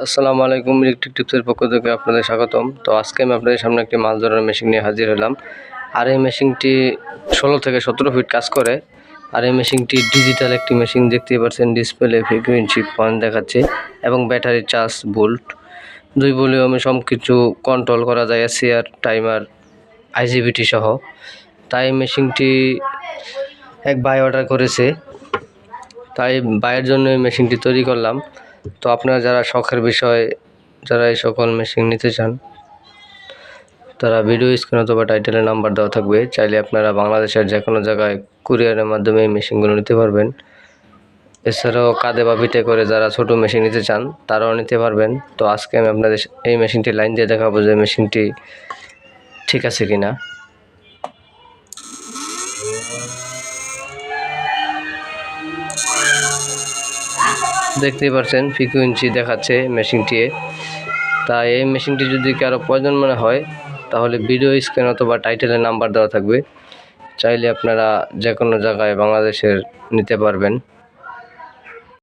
আসসালামু আলাইকুম, ইলেকট্রিক টিপসের পক্ষ থেকে আপনাদের স্বাগতম। তো আজকে আমি আপনাদের সামনে একটি মাছ ধরার মেশিন নিয়ে হাজির হলাম। আর এই মেশিনটি 16 থেকে 17 ফিট কাজ করে। আর এই মেশিনটি ডিজিটাল একটি মেশিন, দেখতেই পাচ্ছেন ডিসপ্লে ফ্রিকোয়েন্সি পয়েন্ট দেখাচ্ছে এবং ব্যাটারি চার্জ ভোল্ট 2 ভলিউমে সব কিছু কন্ট্রোল করা যায়, এসিআর টাইমার আইজিবিটি সহ। তাই মেশিনটি এক ভাই অর্ডার করেছে, তাই ভাইয়ের জন্য এই মেশিনটি তৈরি করলাম। তো আপনারা যারা শখের বিষয়, যারা এই সকল মেশিন নিতে চান, তারা ভিডিও স্ক্রিন অথবা টাইটেলের নাম্বার দেওয়া থাকবে, চাইলে আপনারা বাংলাদেশের যে কোনো জায়গায় কুরিয়ারের মাধ্যমে এই মেশিনগুলো নিতে পারবেন। এছাড়াও কাঁধে বা পিঠে করে যারা ছোট মেশিন নিতে চান তারাও নিতে পারবেন। তো আজকে আমি আপনাদের এই মেশিনটি লাইন দিয়ে দেখাবো যে মেশিনটি ঠিক আছে কিনা। দেখতেই পাচ্ছেন ফ্রিকোয়েন্সি দেখাচ্ছে মেশিনটি। তাই এই মেশিনটি যদি কারো প্রয়োজন মনে হয় তাহলে ভিডিও স্ক্রিন অথবা টাইটেলের নাম্বার দেওয়া থাকবে, চাইলে আপনারা যে কোনো জায়গায় বাংলাদেশের নিতে পারবেন।